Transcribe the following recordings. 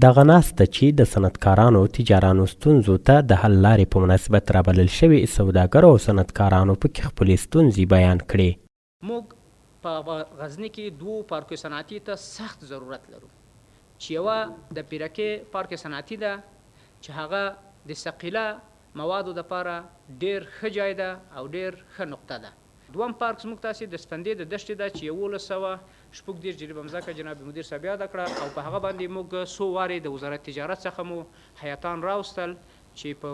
دغه ناسته چې د صنعتکارانو تجارانو ستونزو ته د حل لارې په مناسبت رابلل شوي سوداګرو او صنعتکارانو پکې خپلې ستونزې بیان کړې. موږ په غزني کې 2 پارکو صنعتي ته سخت ضرورت لرو چې یوه د پیرکې پارک صنعتي ده چې هغه د ثقیله موادو دپاره ډېر ښه ځای ده او ډېر ښه نقطه ده. دوم پارک زموږ تاسې د سپندې د دښتې ده چې 1136 جریبه مځکه جناب مدیر صاحب یاده کړه او په هغه باندې موږ څو وارې د وزارت تجارت څخه مو هیاتان راوستل چې په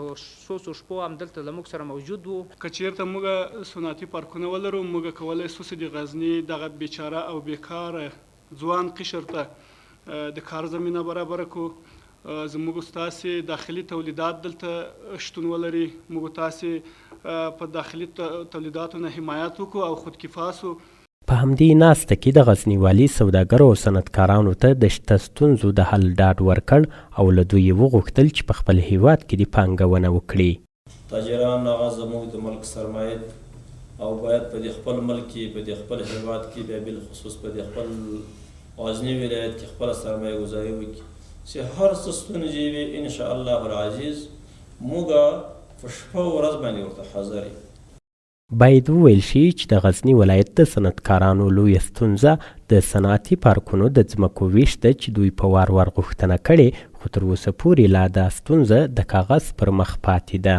څو شپو همدلته له موږ سره موجود وو. که چېرته موږ صنعتي پارکونه ولرو موږ کولی سو چې د غزني دغه بیچاره او بیکاره ځوان قشر ته د کار زمینه برابره کړو. زموږ ستاسې داخلي تولیدات دلته شتون ولري، موږ تاسې په داخلي تولیداتو نه حمایت وکړو او خودکفا سو. په همدې ناسته کې د غزني والي سوداګرو او صنعتکارانو ته د شته ستونزو د حل ډاډ ورکړ او له دوی یې وغوښتل چې په خپل هیواد کې د پانګونه وکړي. تاجران هغه زموږ د ملک سرمایه او باید په دې خپل ملک کې په دې خپل هیواد کې بیا بالخصوص په دې خپل غزني ولایت کې خپله سرمایه ګزاري وکړي چې هر څه ستونزې وي انشاءالله العزیز موږ په شپه ورځ باندې ورته حاضر یو. باید وویل شي چې د غزني ولایت د صنعتکارانو لویه ستونزه د صنعتي پارکونو د ځمکو ویش ده چې دوی په وار غوښتنه کړې خو تر اوسه پورې لا دا ستونزه د کاغذ پر مخ پاتې ده.